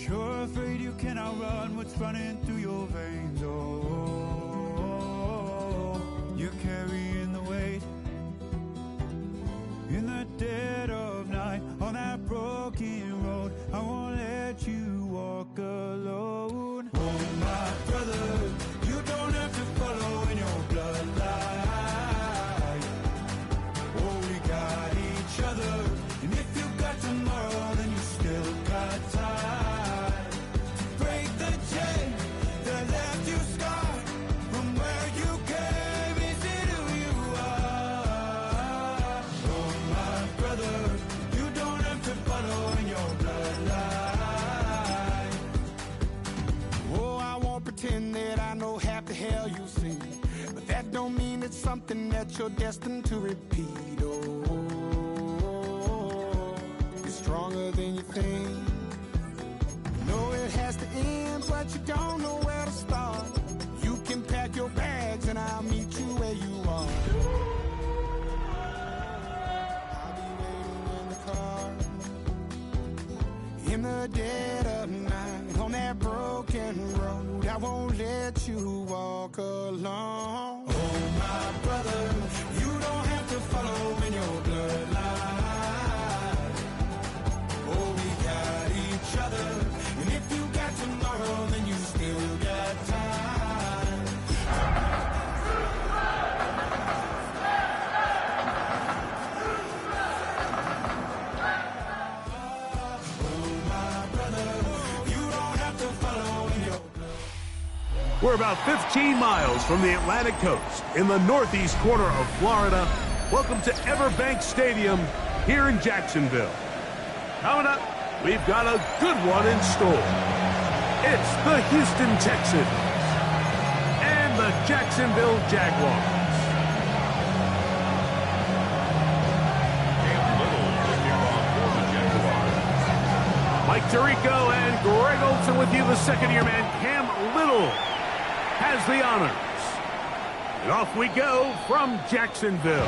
You're afraid you cannot run what's running through your veins. Oh, you're carrying the weight in the dead of night on that broken road. I won't let you walk alone. Oh, my brother, you don't have to follow in your bloodline. Oh, we got each other, and if you got tomorrow, then you still got time. Don't mean it's something that you're destined to repeat. Oh, you're stronger than you think. You know it has to end, but you don't know where to start. You can pack your bags and I'll meet you where you are. I'll be waiting in the car in the dead of night on that broken road. I won't let you walk alone. My brother, you don't have to follow in your bloodline. Oh, we got each other, and if you got tomorrow, then you still got time. Oh, my brother, you don't have to follow in your bloodline. We're about 15 miles from the Atlantic coast in the northeast corner of Florida. Welcome to Everbank Stadium here in Jacksonville. Coming up, we've got a good one in store. It's the Houston Texans and the Jacksonville Jaguars. Mike Tirico and Greg Olson with you. The second-year man, Cam Little, has the honors. And off we go from Jacksonville.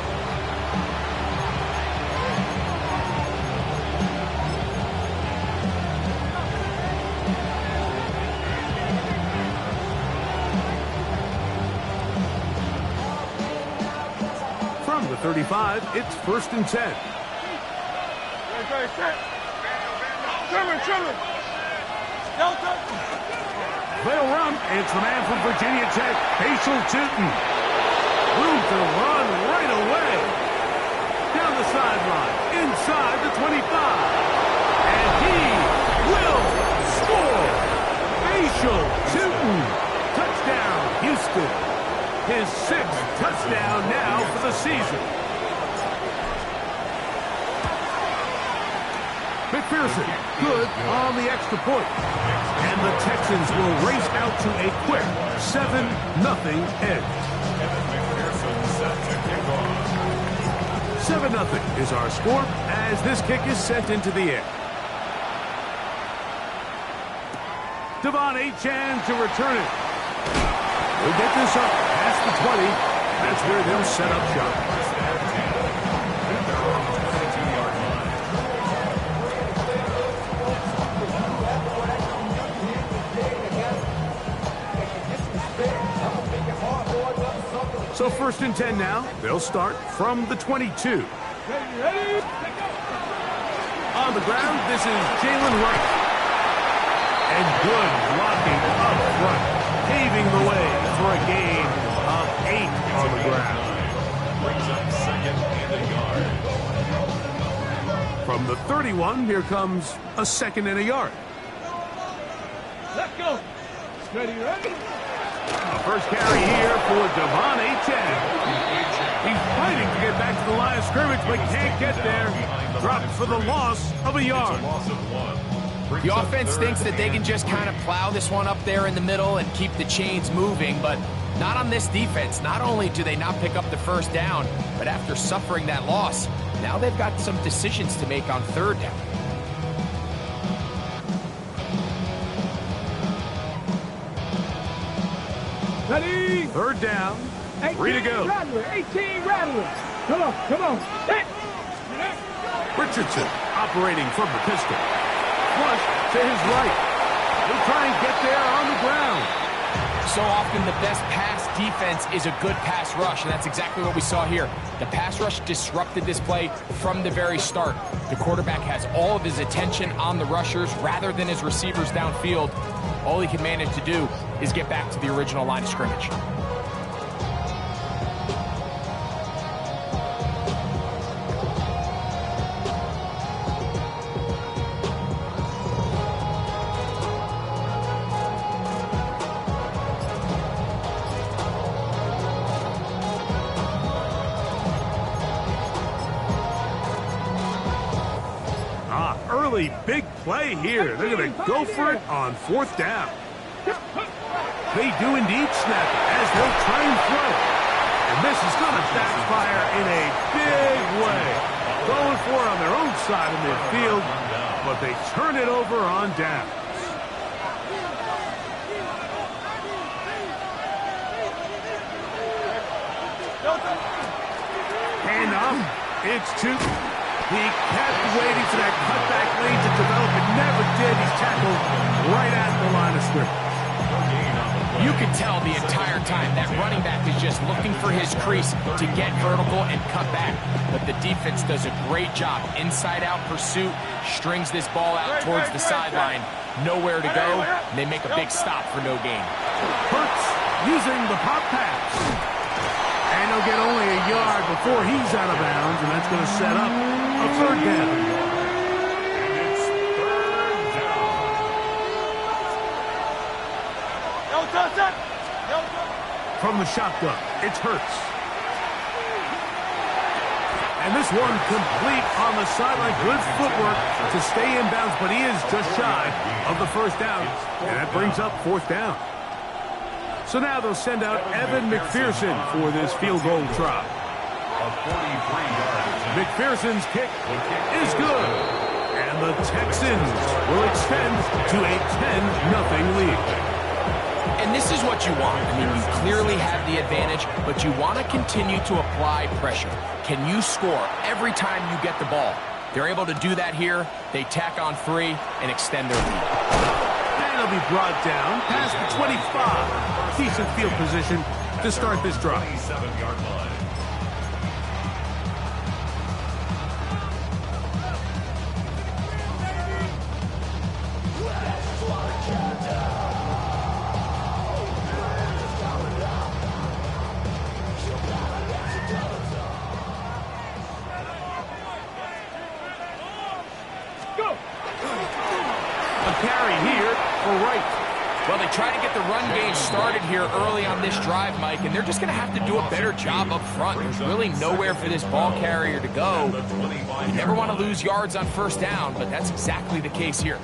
From the 35, it's 1st and 10. They'll run. It's the man from Virginia Tech, Facial Tootin. Room to run right away. Down the sideline, inside the 25. And he will score. Facial Tootin. Touchdown, Houston. His 6th touchdown now for the season. McPherson, good on the extra point. And the Texans will race out to a quick 7-0 edge. 7-0 is our score as this kick is sent into the air. Devon Achane to return it. We'll get this up past the 20. That's where they'll set up shop. So 1st and 10 now. They'll start from the 22. On the ground, this is Jalen Wright. And good blocking up front, paving the way for a gain of 8 on the ground. Brings up 2nd and a yard. From the 31, here comes a 2nd and a yard. Let's go. Ready? The first carry here for Devon Achane. He's fighting to get back to the line of scrimmage, but can't get there. Dropped for the loss of a yard. The offense thinks that they can just kind of plow this one up there in the middle and keep the chains moving, but not on this defense. Not only do they not pick up the 1st down, but after suffering that loss, now they've got some decisions to make on 3rd down. Ready? 3rd down. 3 to go. Rattler, 18 Rattler. Come on. Set. Richardson operating from the pistol. Flush to his right. He'll try and get there on the ground. So often the best pass defense is a good pass rush, and that's exactly what we saw here. The pass rush disrupted this play from the very start. The quarterback has all of his attention on the rushers rather than his receivers downfield. All he can manage to do is get back to the original line of scrimmage. Big play here. They're going to go for it on 4th down. They do indeed snap it as they'll try and throw it. And this is going to backfire in a big way. Going for it on their own side of midfield, but they turn it over on downs. Hand off. It's 2. He kept waiting for that cutback lane to develop. It never did. He's tackled right at the line of scrimmage. You can tell the entire time that running back is just looking for his crease to get vertical and cut back. But the defense does a great job. Inside-out pursuit, strings this ball out towards the sideline. Nowhere to go. And they make a big stop for no gain. Hurts using the pop pass. And he'll get only a yard before he's out of bounds, and that's going to set up a 3rd down. And it's 3rd down. From the shotgun, it's Hurts. And this one complete on the sideline. Good footwork to stay in bounds, but he is just shy of the 1st down. And that brings up 4th down. So now they'll send out Evan McPherson for this field goal try. McPherson's kick is good. And the Texans will extend to a 10-0 lead. And this is what you want. I mean, you clearly have the advantage, but you want to continue to apply pressure. Can you score every time you get the ball? They're able to do that here. They tack on 3 and extend their lead. He'll be brought down past the 25. Decent field position to start this drive. 27-yard line. Well, they try to get the run game started here early on this drive, Mike, and they're just going to have to do a better job up front. There's really nowhere for this ball carrier to go. You never want to lose yards on 1st down, but that's exactly the case here.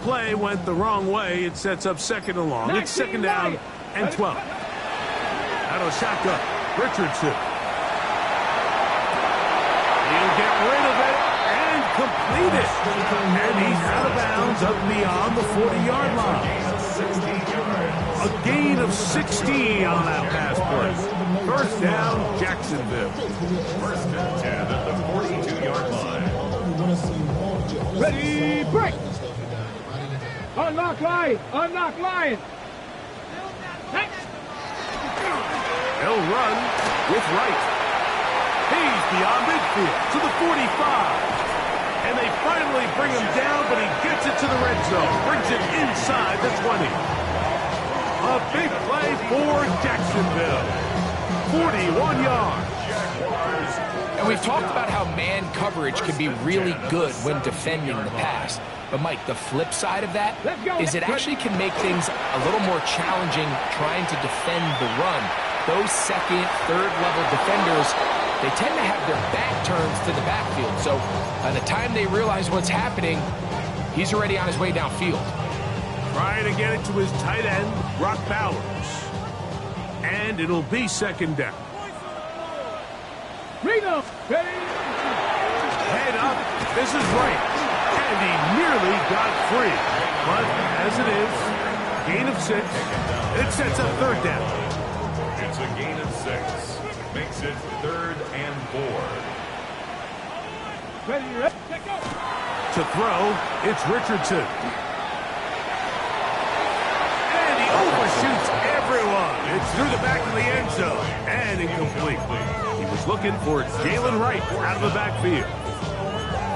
Play went the wrong way. It sets up 2nd and long. It's 2nd down and 12. Out of the shotgun, Richardson. He'll get rid of it and complete it. And he's out of bounds up beyond the 40-yard line. A gain of 16 on that pass play. 1st down, Jacksonville. 1st and 10 at the 42-yard line. Ready, break! Unlock line! Unlock line! He'll run with right. He's beyond midfield to the 45. And they finally bring him down, but he gets it to the red zone. Brings it inside the 20. A big play for Jacksonville. 41 yards. And we've talked about how man coverage can be really good when defending the pass. But, Mike, the flip side of that is it actually can make things a little more challenging trying to defend the run. Those 2nd, 3rd level defenders, they tend to have their back turns to the backfield. So by the time they realize what's happening, he's already on his way downfield. Trying to get it to his tight end, Brock Bowers. And it'll be 2nd down. Read up! Head up. This is right. And he nearly got free. But as it is, gain of 6. It sets up third down. It's a gain of 6. Makes it 3rd and 4. Ready, go. To throw, it's Richardson. And he overshoots everyone. It's through the back of the end zone. And incomplete. He was looking for Jalen Wright out of the backfield.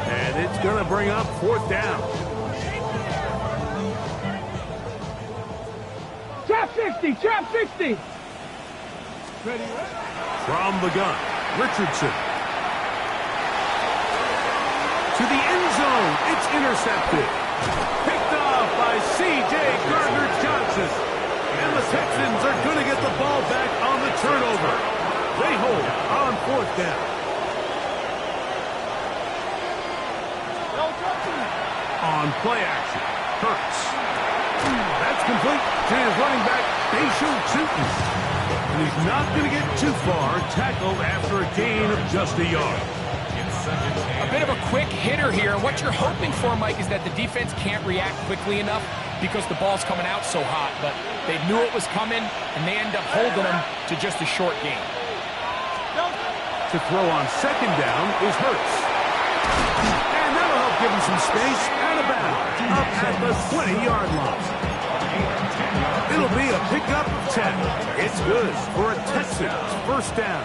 And it's going to bring up 4th down. Trap 60, trap 60. Ready, From the gun, Richardson. To the end zone, it's intercepted. Picked off by C.J. Gardner-Johnson. And the Texans are going to get the ball back on the turnover. They hold on 4th down. On play action, Hurts. That's complete to his running back, Basil Tootin. And he's not going to get too far, tackled after a gain of just a yard. A bit of a quick hitter here. What you're hoping for, Mike, is that the defense can't react quickly enough because the ball's coming out so hot. But they knew it was coming, and they end up holding them to just a short gain. To throw on 2nd down is Hurts. And that'll help give him some space and a bounce up at the 20-yard line. It'll be a pickup of 10. It's good for a Texans 1st down.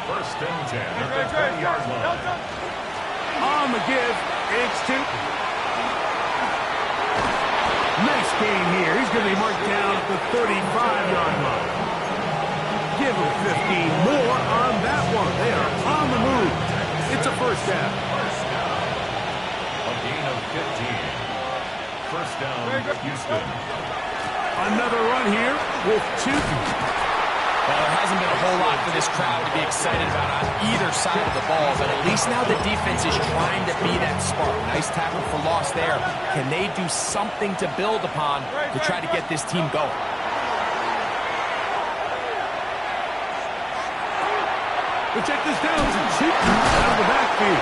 1st and 10 at the 20-yard line. On the give, it's Tootin. Nice gain here. He's going to be marked down at the 35-yard line. Give him 15 more on that one. They are on the move. It's a 1st down. A gain of 15. 1st down, Houston. Another run here with Tootin. Well, there hasn't been a whole lot for this crowd to be excited about on either side of the ball, but at least now the defense is trying to be that spark. Nice tackle for loss there. Can they do something to build upon to try to get this team going? We'll check this down to Tootin out of the backfield.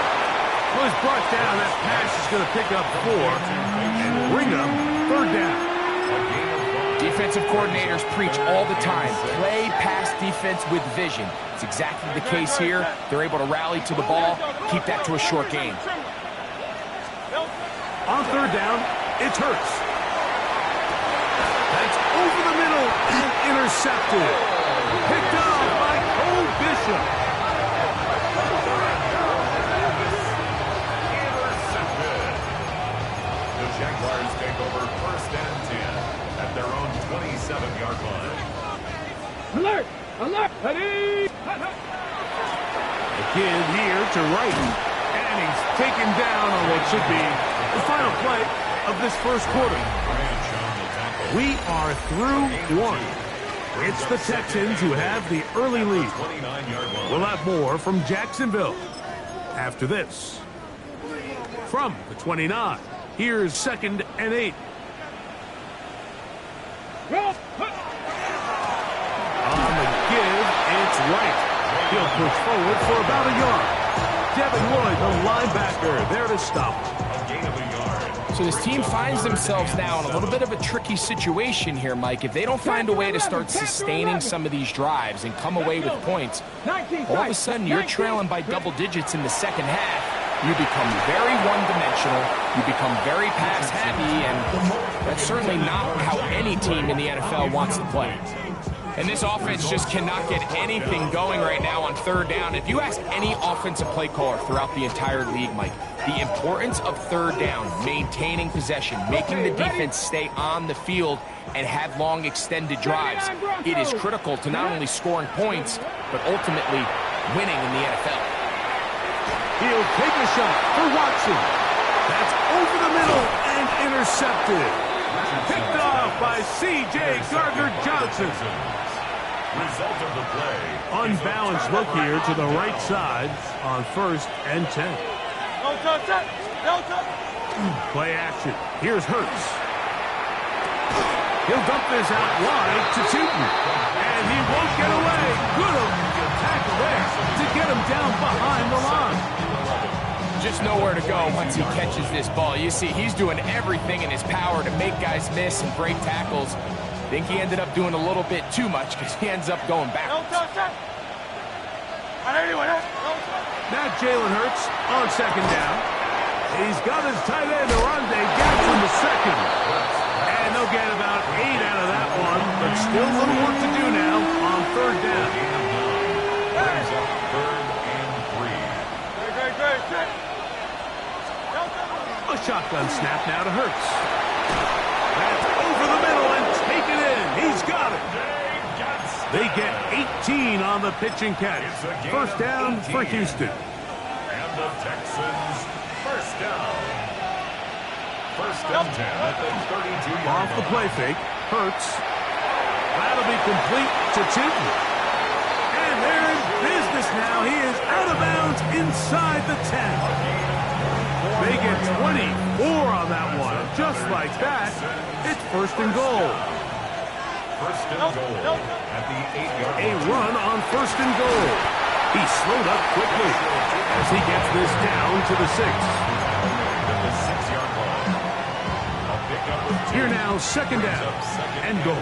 Well, he's brought down. That pass is going to pick up 4 and bring up 3rd down. Defensive coordinators preach all the time, play pass defense with vision. It's exactly the case here. They're able to rally to the ball, keep that to a short gain. On 3rd down, it's Hurts. That's over the middle and intercepted. Picked off by Cole Bishop. Intercepted. The Jaguars take over 1st and 10. At their own 27-yard line. Alert! Alert! Ready! The kid here to Wright. And he's taken down on what should be the final play of this 1st quarter. We are through 1. It's the Texans who have the early lead. We'll have more from Jacksonville after this. From the 29, here's 2nd and 8. On the give, it's Wright. He'll push forward for about a yard. Devin Lloyd, the linebacker, there to stop. A gain of a yard. So this team finds themselves now in a little bit of a tricky situation here, Mike. If they don't find a way to start sustaining some of these drives and come away with points, all of a sudden you're trailing by double digits in the 2nd half. You become very one-dimensional, you become very pass-heavy, and that's certainly not how any team in the NFL wants to play. And this offense just cannot get anything going right now on 3rd down. If you ask any offensive play caller throughout the entire league, Mike, the importance of 3rd down, maintaining possession, making the defense stay on the field, and have long extended drives, it is critical to not only scoring points, but ultimately winning in the NFL. He'll take a shot for Watson. That's over the middle and intercepted. Picked off by C.J. Gardner-Johnson. Result of the play. Unbalanced look here to the right side on 1st and 10. Play action. Here's Hurts. He'll dump this out wide to Tootin. And he won't get away. Good tackle there to get him down behind the line. just nowhere to go once he catches this ball. You see, he's doing everything in his power to make guys miss and break tackles. I think he ended up doing a little bit too much because he ends up going backwards. Now Jalen Hurts on second down. He's got his tight end, Arande Jackson, the second. And they'll get about 8 out of that one, but still a little work to do now on third down. Brings up 3rd and 3. A shotgun snap now to Hurts. That's over the middle and taken in. He's got it. They get 18 on the pitch and catch. First down for Houston. And the Texans, first down. First and 10 at the 32-yard line. Off the play fake, Hurts. That'll be complete to Tootin. And they're in business now. He is out of bounds inside the 10. They get 24 on that one. Just like that, it's first and goal. First and goal at the 8-yard line. A run on first and goal. He slowed up quickly as he gets this down to the 6. At the 6-yard line. A pickup with 2. Here now, second down and goal.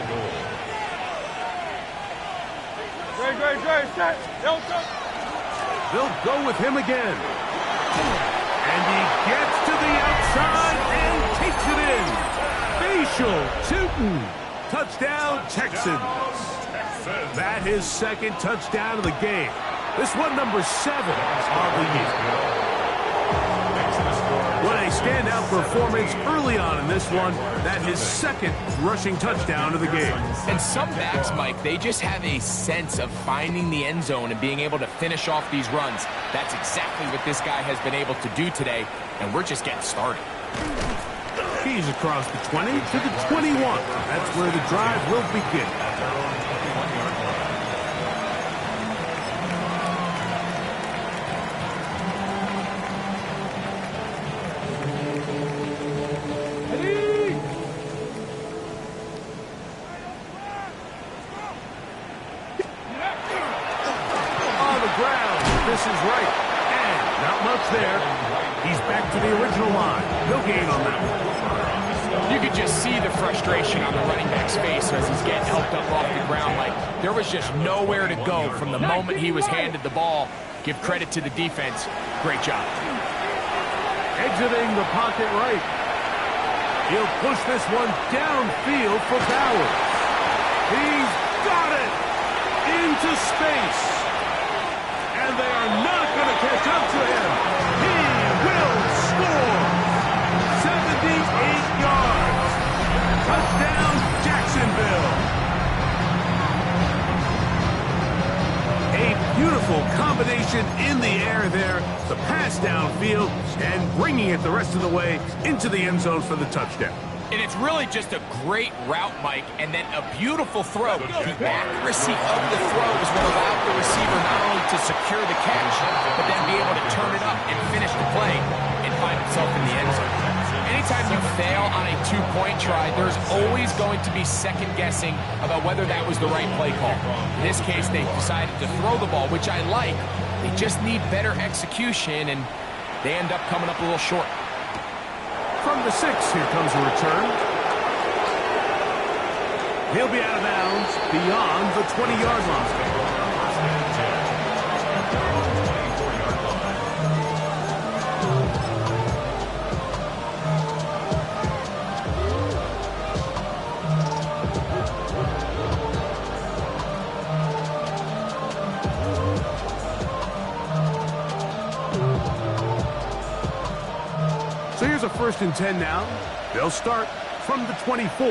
They'll go with him again. And he gets to the outside and takes it in. Facial Tootin. Touchdown, Texans. That his second touchdown of the game. This one number 7 on the year. What a standout performance early on in this one. That his second rushing touchdown of the game. And some backs, Mike, they just have a sense of finding the end zone and being able to finish off these runs. That's exactly what this guy has been able to do today, and we're just getting started. He's across the 20 to the 21. That's where the drive will begin. On the ground, this is right. And not much there. He's back to the original line. No gain on that one. You could just see the frustration on the running back's face as he's getting helped up off the ground. Like, there was just nowhere to go from the moment he was handed the ball. Give credit to the defense. Great job. Exiting the pocket right. He'll push this one downfield for Bowers. He's got it into space. And they are not going to catch up to him. He will score. 78 yards. Touchdown, Jacksonville. A beautiful combination in the air there. The pass downfield and bringing it the rest of the way into the end zone for the touchdown. And it's really just a great route, Mike, and then a beautiful throw. The accuracy of the throw is what allowed the receiver not only to secure the catch, but then be able to turn it up and finish the play and find himself in the end zone. Anytime you fail on a two-point try, there's always going to be second guessing about whether that was the right play call. In this case, they decided to throw the ball, which I like. They just need better execution, and they end up coming up a little short. From the 6, here comes a return. He'll be out of bounds beyond the 20-yard line. So here's a 1st and 10 now. They'll start from the 24.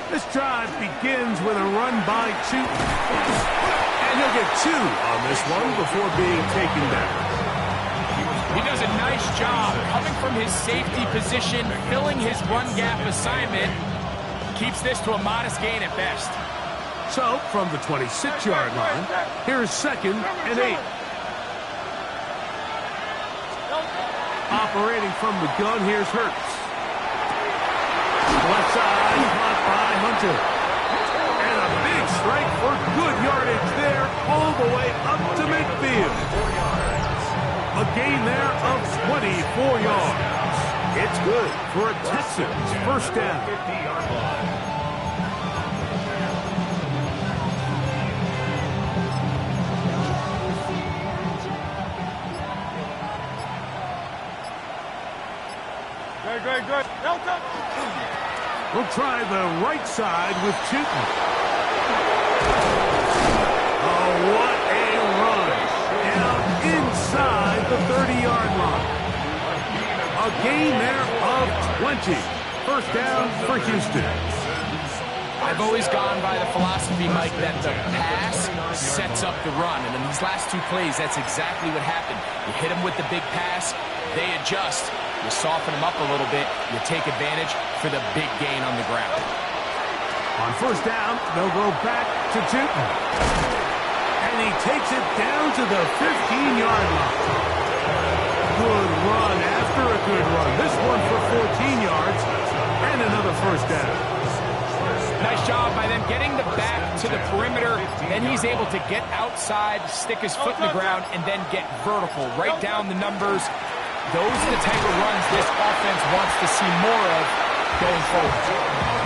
This drive begins with a run by Tootin. And he'll get 2 on this one before being taken down. He does a nice job coming from his safety position, filling his run gap assignment. Keeps this to a modest gain at best. So, from the 26-yard line, here's 2nd and 8. Operating from the gun, here's Hurts. Left side, caught by Hunter. And a big strike for good yardage there, all the way up to midfield. A gain there of 24 yards. It's good for a Texans first down. 50-yard line. Good. We'll try the right side with Chewton. Oh, what a run. Down inside the 30-yard line. A gain there of 20. First down for Houston. I've always gone by the philosophy, Mike, that the pass sets up the run. And in these last two plays, that's exactly what happened. You hit them with the big pass, they adjust. You soften them up a little bit, you take advantage for the big gain on the ground. On first down, they'll go back to Chewton. And he takes it down to the 15-yard line. Good run after a good run. This one for 14 yards and another first down. Nice job by them getting the back to the perimeter. Then he's able to get outside, stick his foot in the ground, and then get vertical. Right down the numbers. Those are the type of runs this offense wants to see more of going forward.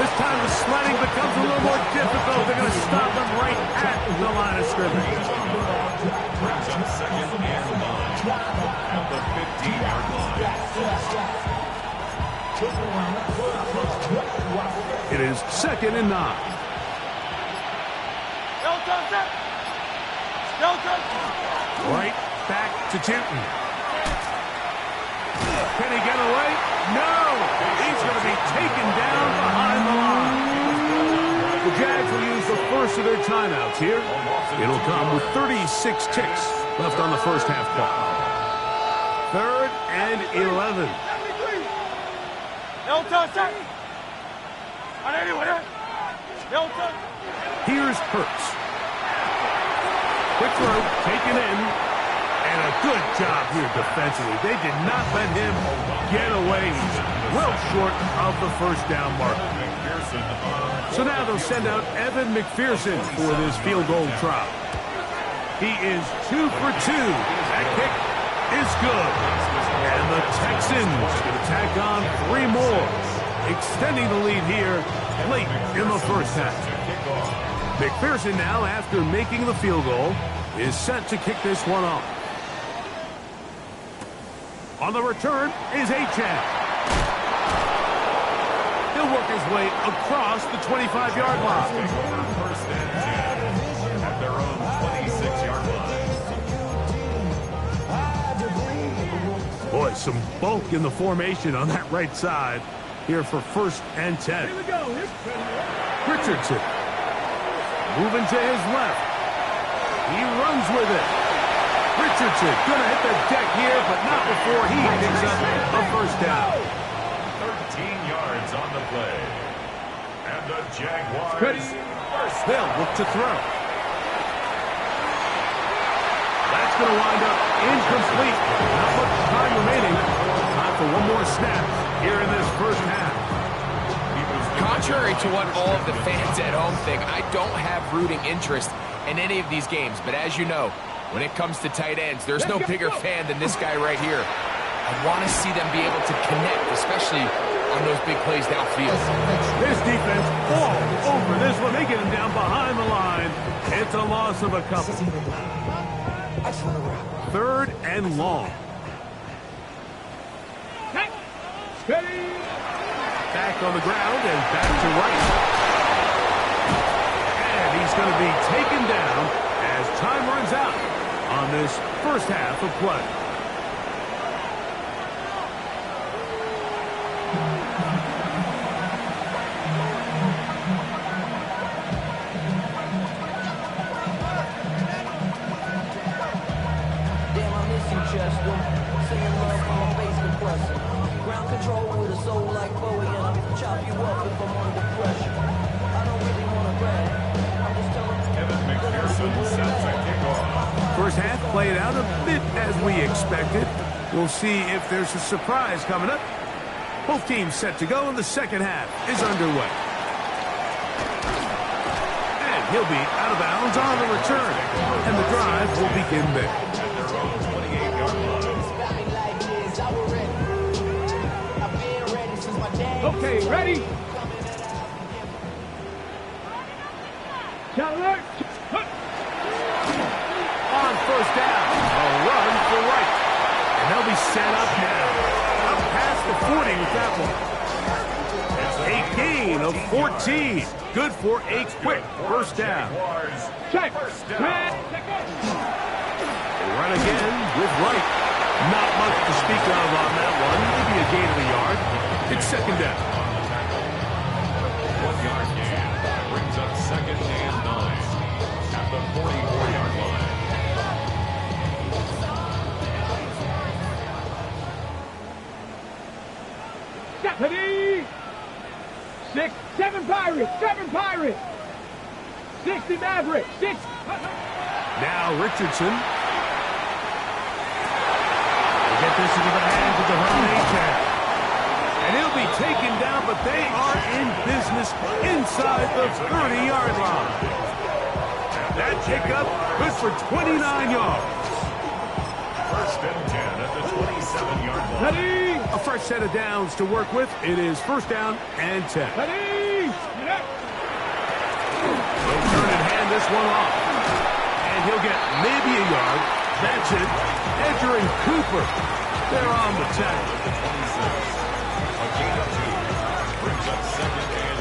This time the sledding becomes a little more difficult. They're going to stop him right at the line of scrimmage. Brings up second and 9 at the 15-yard line. It is second and 9. Right back to Chewton. Can he get away? No! He's going to be taken down behind the line. The Jags will use the first of their timeouts here. It'll come with 36 ticks left on the first half clock. 3rd and 11. Here's Hurts. Quick throw, taken in. And a good job here defensively. They did not let him get away. He's well short of the first down mark. So now they'll send out Evan McPherson for this field goal try. He is 2 for 2. That kick is good. And the Texans will tack on 3 more, extending the lead here late in the first half. McPherson now, after making the field goal, is set to kick this one off. On the return is Achane. He'll work his way across the 25-yard line. First and 10 at their own 26-yard line. Boy, some bulk in the formation on that right side here for first and 10. Here we go. Richardson moving to his left. He runs with it. Richardson going to hit the deck here, but not before he picks up a first down. 13 yards on the play. And the Jaguars They'll look to throw. That's going to wind up incomplete. Not much time remaining. Time for one more snap here in this first half. Contrary to what all of the fans at home think, I don't have rooting interest in any of these games. But as you know, when it comes to tight ends, there's no bigger fan than this guy right here. I want to see them be able to connect, especially on those big plays downfield. This defense all over this one. They get him down behind the line. It's a loss of a couple. 3rd and long. Steady. Back on the ground and back to right. And he's going to be taken down as time runs out on this first half of play. Damn, I miss you, Chester. Saying love from a bass compressor. Ground control with a soul like Bowie, and I'll chop you up if I'm under pressure. I don't really want to brag. I'm just telling you. Evan McPherson set to kick off. First half played out a bit as we expected. We'll see if there's a surprise coming up. Both teams set to go, and the second half is underway. And he'll be out of bounds on the return. And the drive will begin there. At their own 28-yard line. Okay, ready? Chandler. On first down, a run for right. And they'll be set up now. Up past the 40 with that one. A gain of 14. Good for a quick first down. Check. They run again with right. Not much to speak of on that one. Maybe a gain of a yard. It's second down. 1 yard gain. Brings up second and 9 at the 44-yard line. Stephanie. 6, 7 Pirates. 7 Pirates. 60 Mavericks. 6. Now Richardson. They get this into the hands of the running A-Chan. And he'll be taken down, but they are in business inside the 30-yard line. That pickup good for 29 yards. First and 10 at the 27-yard line. Ready. A fresh set of downs to work with. It is first down and 10. Ready. They'll turn and hand this one off. And he'll get maybe a yard. That's it. Edger and Cooper. They're on the tackle. A gain of 2. Brings up second and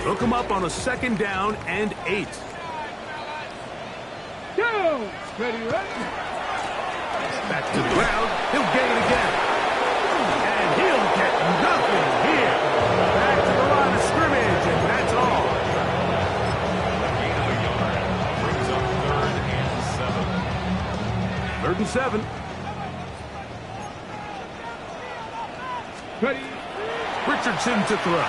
8. Hook him up on a second down and 8. Go. Ready, ready. Back to the ground. He'll get it again. And he'll get nothing here. Back to the line of scrimmage, and that's all. A gain of a yard. Brings up third and 7. 3rd and 7. Ready. Richardson to throw.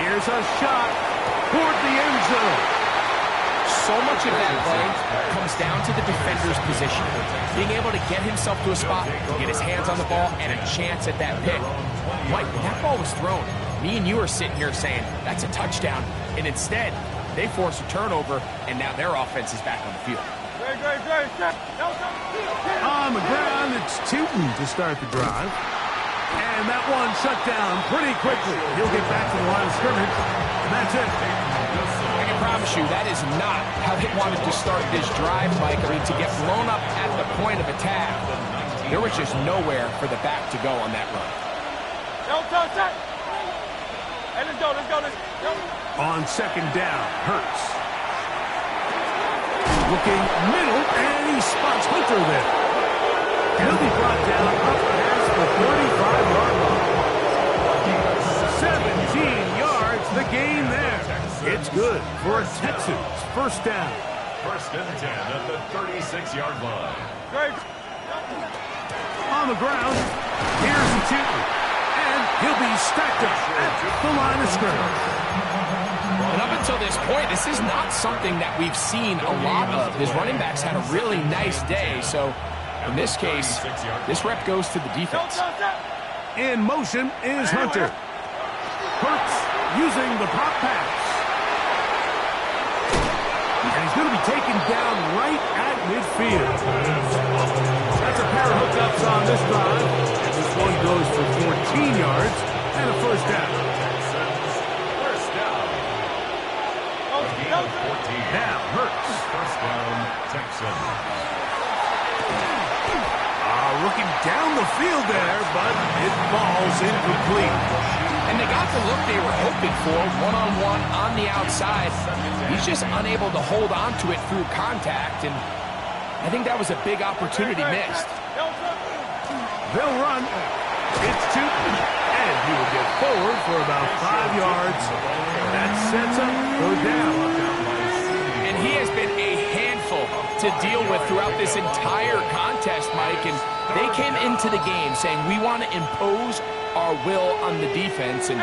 Here's a shot toward the end zone. So much of that play comes down to the defender's position. Being able to get himself to a spot, get his hands on the ball, and a chance at that pick. Mike, when that ball was thrown, me and you are sitting here saying, that's a touchdown. And instead, they force a turnover, and now their offense is back on the field. On the ground, it's Tootin to start the drive. And that one shut down pretty quickly. He'll get back to the line of scrimmage, and that's it. I can promise you that is not how they wanted to start this drive, Mike. I mean, to get blown up at the point of attack, there was just nowhere for the back to go on that run. On second down, Hurts. Looking middle, and he spots Hunter there. And he'll be brought down up past the 35-yard line. 17 yards, the gain there. It's good for a Texans first down. First and 10 at the 36-yard line. On the ground, here's Tootin. And he'll be stacked up at the line of scrimmage. And up until this point, this is not something that we've seen a lot of. His running backs had a really nice day, so in this case, this rep goes to the defense. In motion is Hunter. Hurts using the pop pass. And he's going to be taken down right at midfield. That's a pair of hookups on this drive. This one goes for 14 yards and a first down. First down. A gain of 14. Now Hurts. First down, Texans. Looking down the field there, but it falls incomplete. And they got the look they were hoping for, one-on-one on the outside. He's just unable to hold on to it through contact, and I think that was a big opportunity missed. They'll run. It's Tootin, and he will get forward for about 5 yards. That sets up third down. And he has been a handful to deal with throughout this entire contest, Mike, and they came into the game saying, we want to impose our will on the defense, and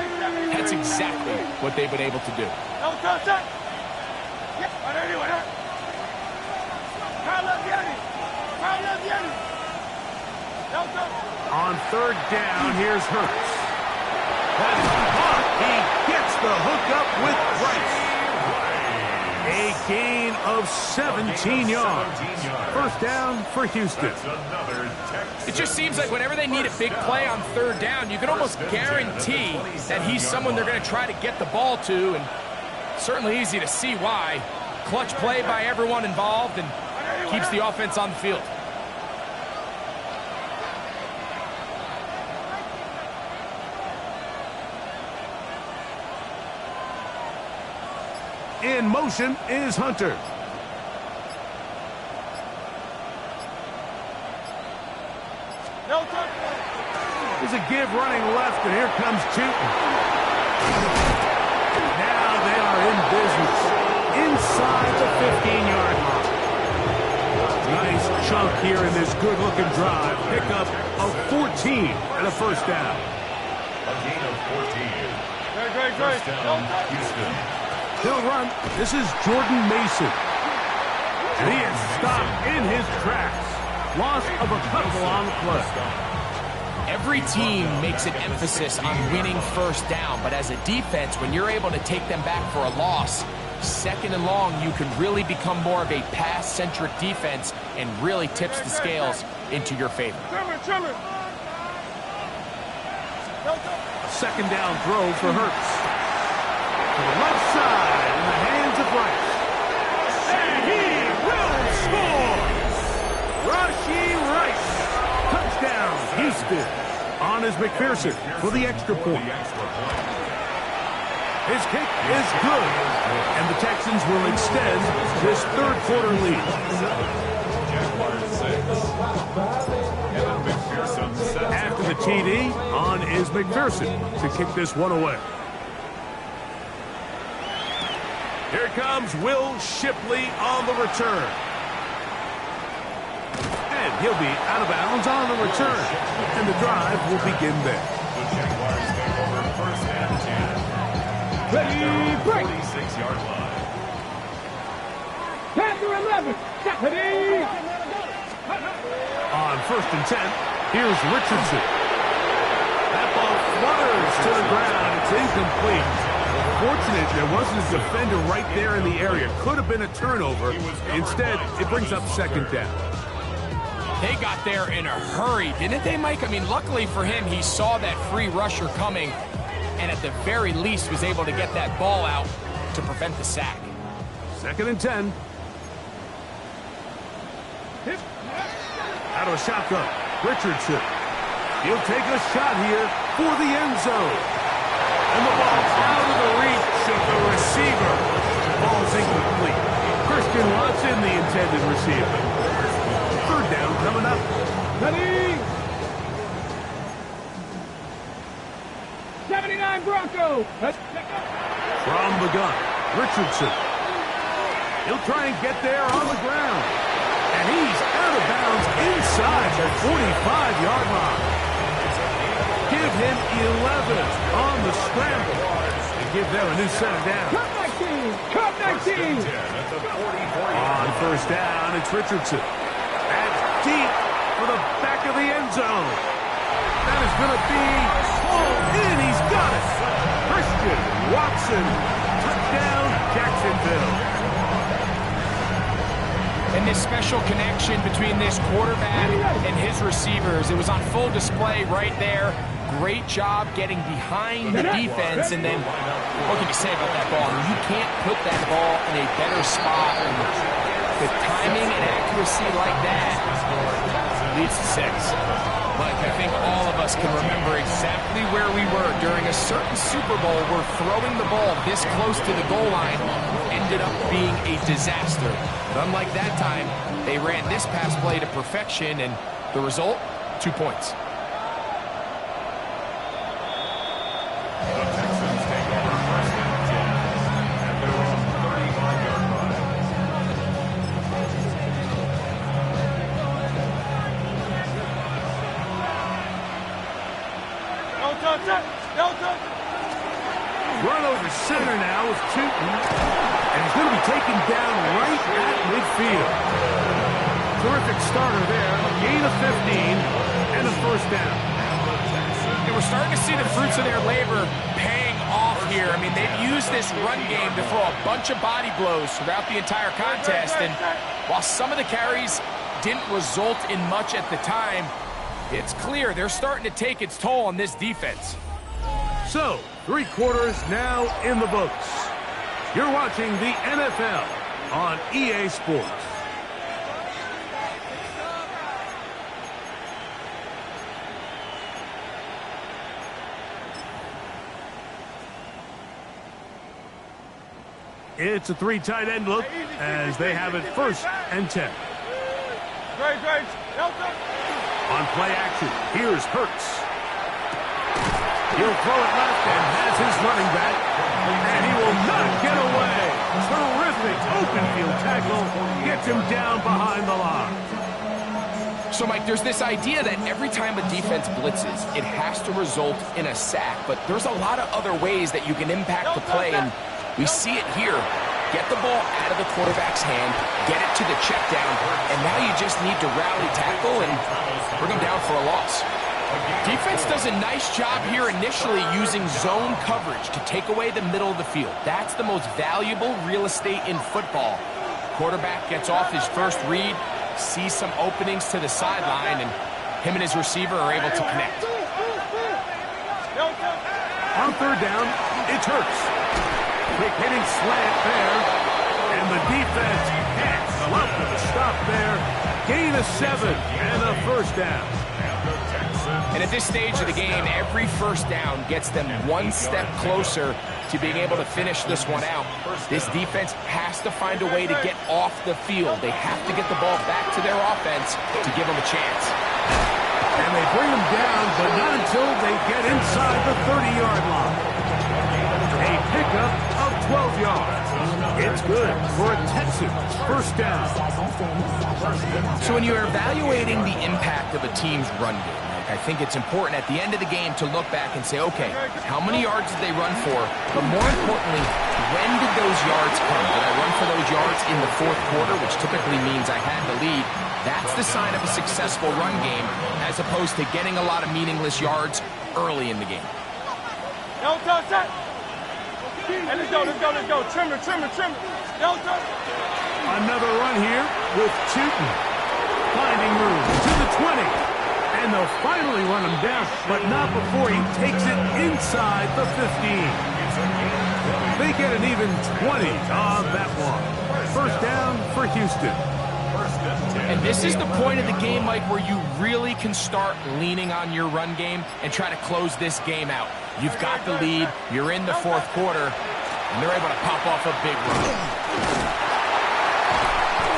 that's exactly what they've been able to do. On third down, here's Hurts. That's caught. He gets the hookup with Rice. A gain of 17 yards. First down for Houston. It just seems like whenever they need a big play on third down, you can almost guarantee that he's someone they're going to try to get the ball to, and certainly easy to see why. Clutch play by everyone involved and keeps the offense on the field. In motion is Hunter. There's a give running left, and here comes Tootin. Now they are in business inside the 15-yard line. Nice chunk here in this good-looking drive. Pickup of 14 and a first down. A gain of 14. First down, Houston. He'll run. This is Jordan Mason. And he is stopped in his tracks. Loss of a couple on the play. Every team makes an emphasis on winning first down, but as a defense, when you're able to take them back for a loss, second and long, you can really become more of a pass-centric defense and really tips the scales into your favor. Second down throw for Hurts. To the left side in the hands of Rice. And he will score! Rashee Rice. Touchdown, Houston. On is McPherson for the extra point. His kick is good. And the Texans will extend this third quarter lead. After the TD, on is McPherson to kick this one away. Here comes Will Shipley on the return. And he'll be out of bounds on the return. And the drive will begin there. The Jaguars take over first and 10. Ready, break. 46-yard line. Panther 11. Ready. On first and 10, here's Richardson. That ball flutters to the ground. It's incomplete. Fortunate there wasn't a defender right there in the area. Could have been a turnover. Instead, it brings up second down. They got there in a hurry, didn't they, Mike? I mean, luckily for him, he saw that free rusher coming and at the very least was able to get that ball out to prevent the sack. Second and 10. Out of a shotgun, Richardson. He'll take a shot here for the end zone. And the ball out of the reach of the receiver. Ball's incomplete. Christian Watson, the intended receiver. Third down coming up. Ready. 79 Bronco. From the gun, Richardson. He'll try and get there on the ground. And he's out of bounds inside the 45-yard line. Give him 11 on the scramble. And give them a new set of down. Cut 19. Cut 19. On first down, it's Richardson. That's deep for the back of the end zone. That is going to be all in. He's got it. Christian Watson. Touchdown, Jacksonville. And this special connection between this quarterback and his receivers, it was on full display right there. Great job getting behind the defense. And then, what can you say about that ball? I mean, you can't put that ball in a better spot. And the timing and accuracy like that leads to 6. Mike, I think all of us can remember exactly where we were during a certain Super Bowl where throwing the ball this close to the goal line ended up being a disaster. But unlike that time, they ran this pass play to perfection, and the result, 2 points. The Texans take over first and 10 at their own 35-yard line. Run over center now with Tootin. And he's going to be taken down right at midfield. Terrific starter there. A gain of 15 and a first down. we're starting to see the fruits of their labor paying off here. I mean, they've used this run game to throw a bunch of body blows throughout the entire contest, and while some of the carries didn't result in much at the time, it's clear they're starting to take its toll on this defense. So, 3 quarters now in the books. You're watching the NFL on EA Sports. It's a 3 tight end look as they have it 1st and 10. On play action, here's Hurts. He'll throw it left and has his running back. And he will not get away. Terrific open field tackle. Gets him down behind the line. So, Mike, there's this idea that every time a defense blitzes, it has to result in a sack. But there's a lot of other ways that you can impact the play, and we see it here. Get the ball out of the quarterback's hand, get it to the check down, and now you just need to rally tackle and bring them down for a loss. Defense does a nice job here initially using zone coverage to take away the middle of the field. That's the most valuable real estate in football. Quarterback gets off his first read, sees some openings to the sideline, and him and his receiver are able to connect. On 3rd down, it's Hurts. Quick hitting slant there, and the defense can't come up with a stop there. Gain of 7 and a 1st down. And at this stage of the game, every 1st down gets them one step closer to being able to finish this one out. This defense has to find a way to get off the field. They have to get the ball back to their offense to give them a chance. And they bring them down, but not until they get inside the 30-yard line. A pickup of 12 yards. It's good for a Texans 1st down. So when you're evaluating the impact of a team's run game, I think it's important at the end of the game to look back and say, okay, how many yards did they run for? But more importantly, when did those yards come? Did I run for those yards in the 4th quarter, which typically means I had the lead? That's the sign of a successful run game, as opposed to getting a lot of meaningless yards early in the game. Hey, let's go. Trimmer. Another run here with Tootin. Finding room to the 20. And they'll finally run him down, but not before he takes it inside the 15. They get an even 20 on that one. 1st down for Houston. And this is the point of the game, Mike, where you really can start leaning on your run game and try to close this game out. You've got the lead, you're in the 4th quarter, and they're able to pop off a big run.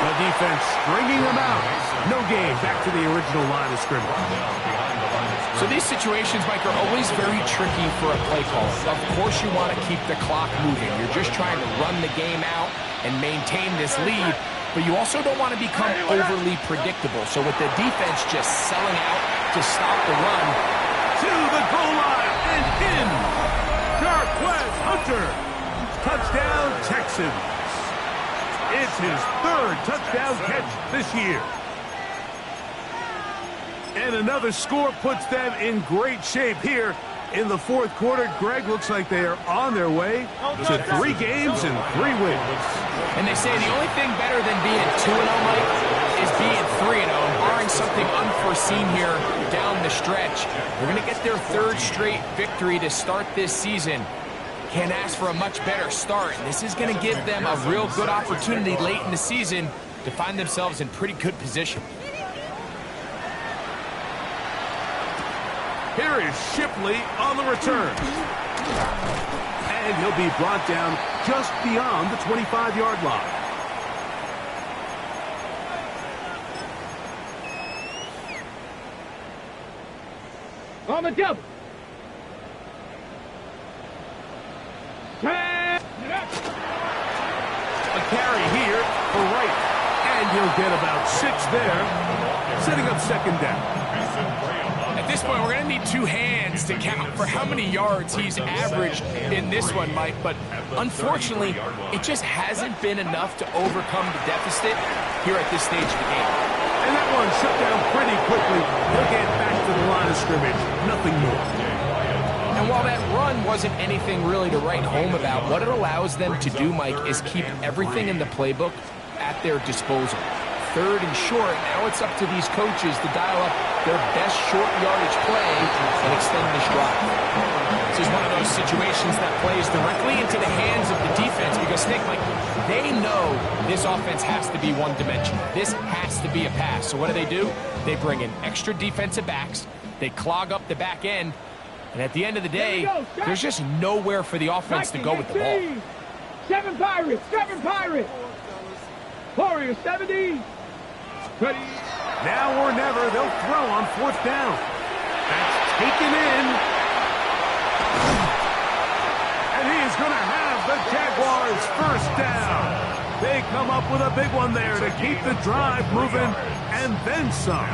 The defense stringing them out. No gain. Back to the original line of scrimmage. So these situations, Mike, are always very tricky for a play caller. Of course you want to keep the clock moving. You're just trying to run the game out and maintain this lead, but you also don't want to become overly predictable. So with the defense just selling out to stop the run. To the goal line and in. Jarquez Hunter. Touchdown, Texans. It's his 3rd touchdown catch this year. And another score puts them in great shape here in the 4th quarter. Greg, looks like they are on their way to 3 games and 3 wins. And they say the only thing better than being 2-0, Mike, is being 3-0. And barring something unforeseen here down the stretch, they're going to get their 3rd straight victory to start this season. Can't ask for a much better start. This is going to give them a real good opportunity late in the season to find themselves in pretty good position. Here is Shipley on the return. And he'll be brought down just beyond the 25-yard line. On the double. A carry here for Wright. And he'll get about 6 there, setting up 2nd down. At this point, we're going to need 2 hands to count for how many yards he's averaged in this one, Mike. But unfortunately, it just hasn't been enough to overcome the deficit here at this stage of the game. And that one shut down pretty quickly. He'll get back to the line of scrimmage. Nothing more. And while that run wasn't anything really to write home about, what it allows them to do, Mike, is keep everything in the playbook at their disposal. Third and short, now it's up to these coaches to dial up their best short yardage play and extend this drive. This is one of those situations that plays directly into the hands of the defense because, Nick, Mike, they know this offense has to be one-dimensional. This has to be a pass. So what do? They bring in extra defensive backs. They clog up the back end. And at the end of the day, there's just nowhere for the offense to go with the ball. 7 Pirates, 7 Pirates. Warriors, 70. Ready. Now or never, they'll throw on 4th down. That's taken in. And he is going to have the Jaguars' 1st down. They come up with a big one there to keep the drive moving, and then some.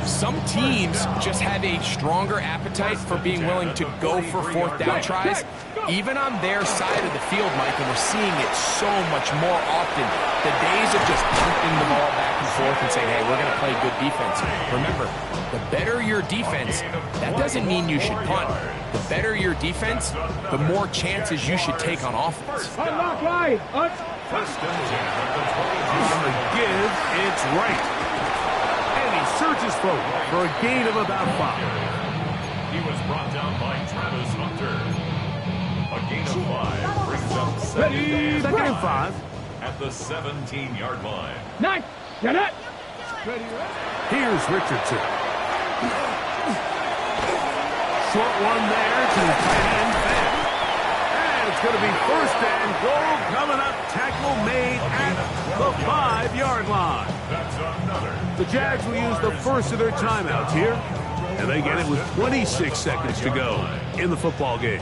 Some teams just have a stronger appetite for being willing to go for 4th down tries, even on their side of the field, Mike, and we're seeing it so much more often. The days of just punting the ball back and forth and saying, hey, we're going to play good defense. Remember, the better your defense, that doesn't mean you should punt. The better your defense, the more chances you should take on offense. Unlock line. On the give, it's right. And he surges forward for a gain of about 5. He was brought down by Travis Hunter. A gain of 5 brings up second and 5. At the 17-yard line. 9. Get it. Here's Richardson. Short one there to the tight end back. And it's going to be 1st and goal coming up. Tackle made at the 5-yard line. That's another. The Jags will use the first of their timeouts here. And they get it with 26 seconds to go in the football game.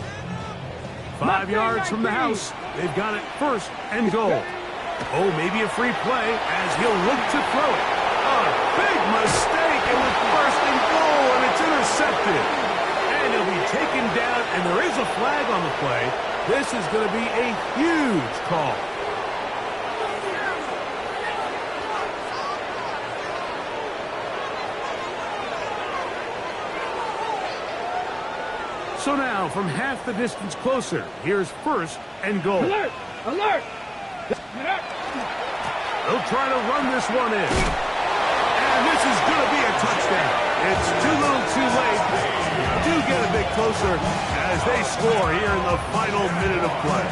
5 yards from the house. They've got it 1st and goal. Oh, maybe a free play as he'll look to throw it. A big mistake, and with 1st and goal, and it's intercepted. And he'll be taken down, and there is a flag on the play. This is going to be a huge call. So now, from half the distance closer, here's 1st and goal. Alert. Alert. They'll try to run this one in. And this is going to be a touchdown. It's too little too late. Do get a bit closer as they score here in the final minute of play.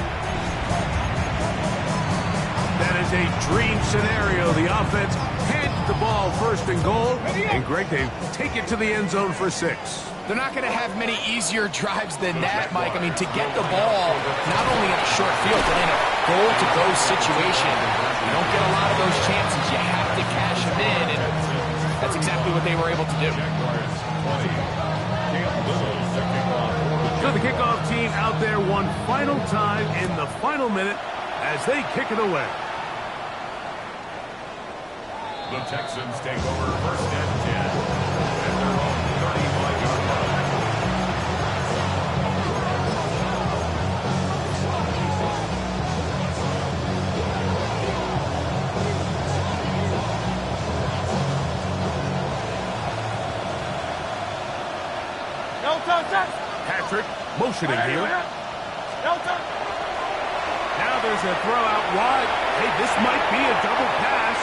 That is a dream scenario. The offense hands the ball 1st and goal. And Greg, they take it to the end zone for 6. They're not going to have many easier drives than that, Mike. I mean, to get the ball, not only in a short field, but in a goal-to-go situation. You don't get a lot of those chances. You have to cash them in, and that's exactly what they were able to do. So the kickoff team out there one final time in the final minute as they kick it away. The Texans take over 1st and 10 at their own 35-yard line. Patrick motioning here. Now there's a throw out wide. Hey, this might be a double pass.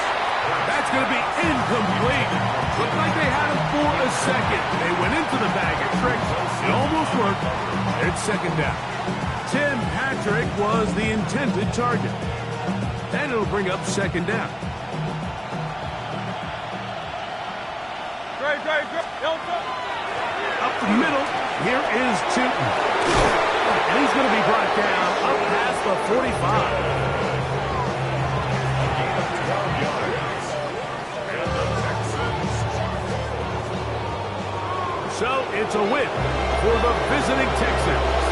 That's going to be incomplete. Looked like they had him for a second. They went into the bag of tricks. It almost worked. It's 2nd down. Tim Patrick was the intended target. And it'll bring up 2nd down. Up the middle, here is Tootin. And he's going to be brought down up past the 45. So it's a win for the visiting Texans.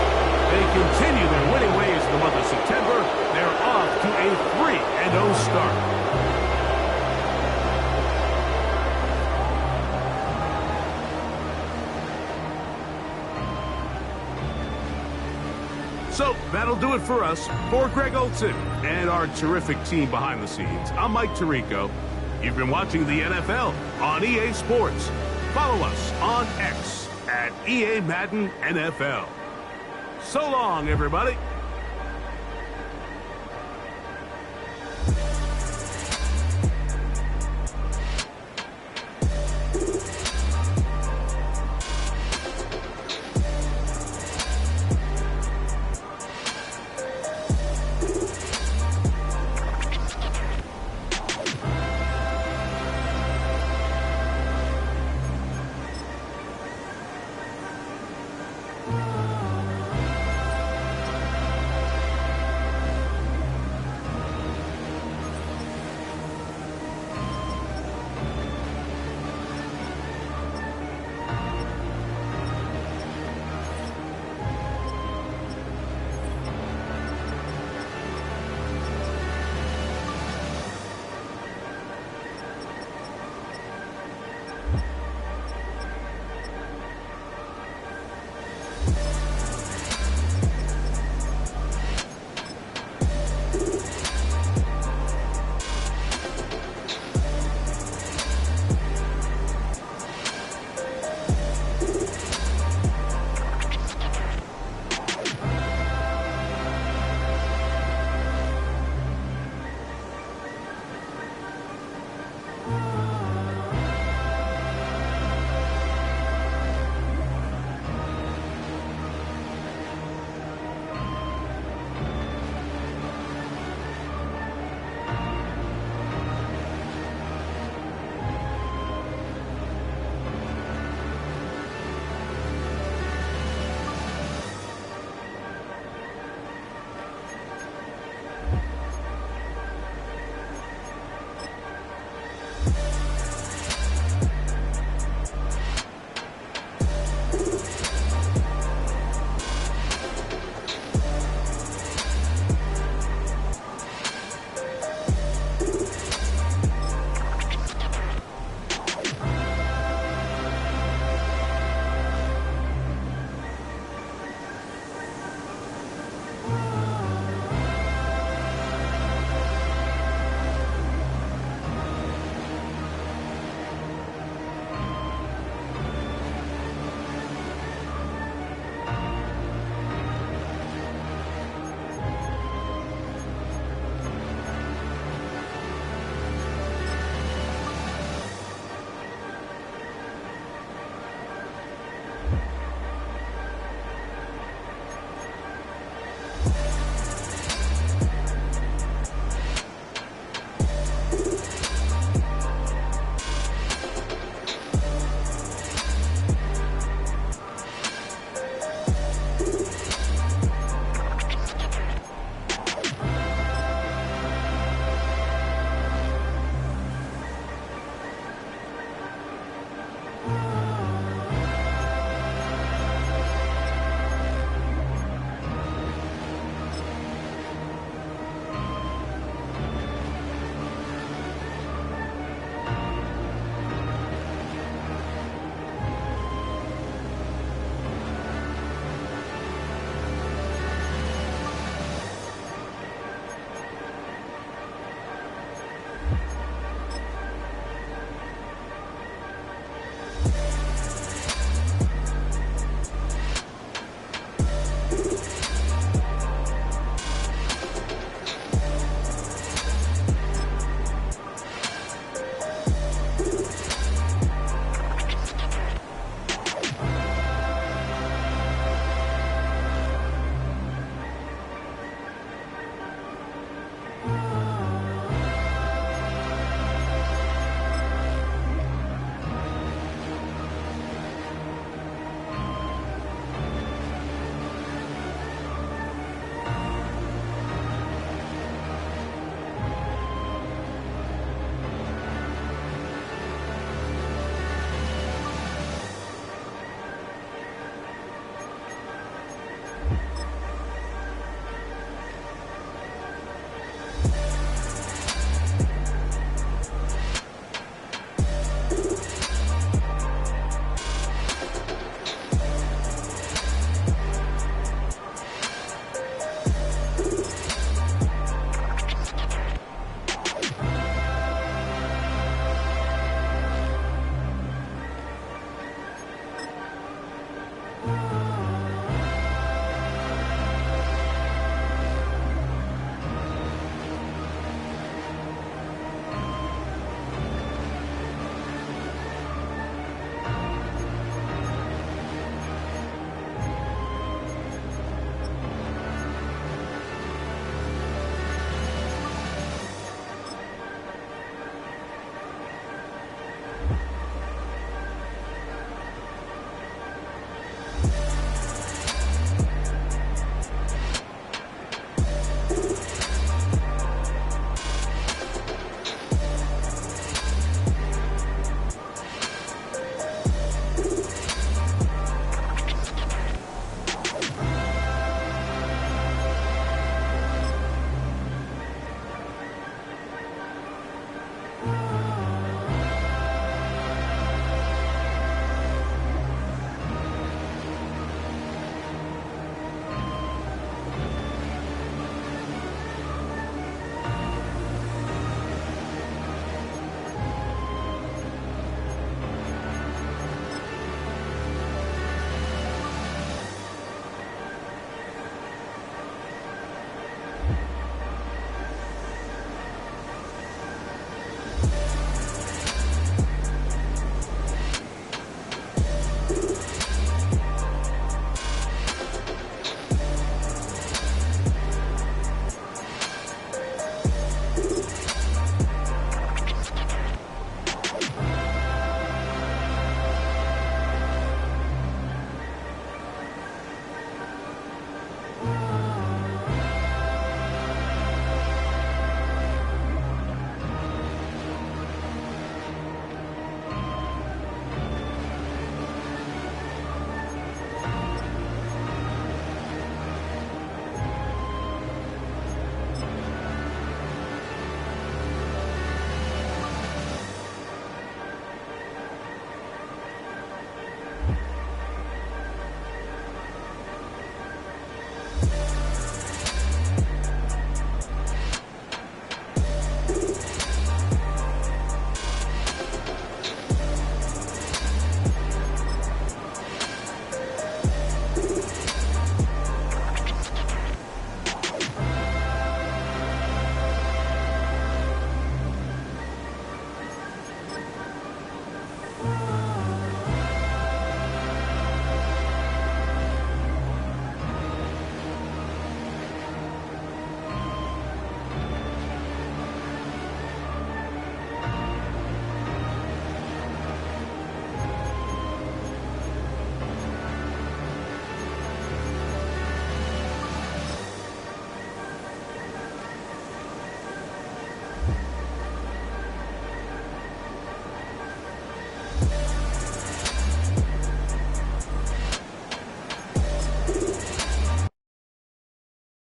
They continue their winning ways in the month of September. They're off to a 3-0 start. So that'll do it for us. For Greg Olson and our terrific team behind the scenes, I'm Mike Tirico. You've been watching the NFL on EA Sports. Follow us on X at EA Madden NFL. So long, everybody.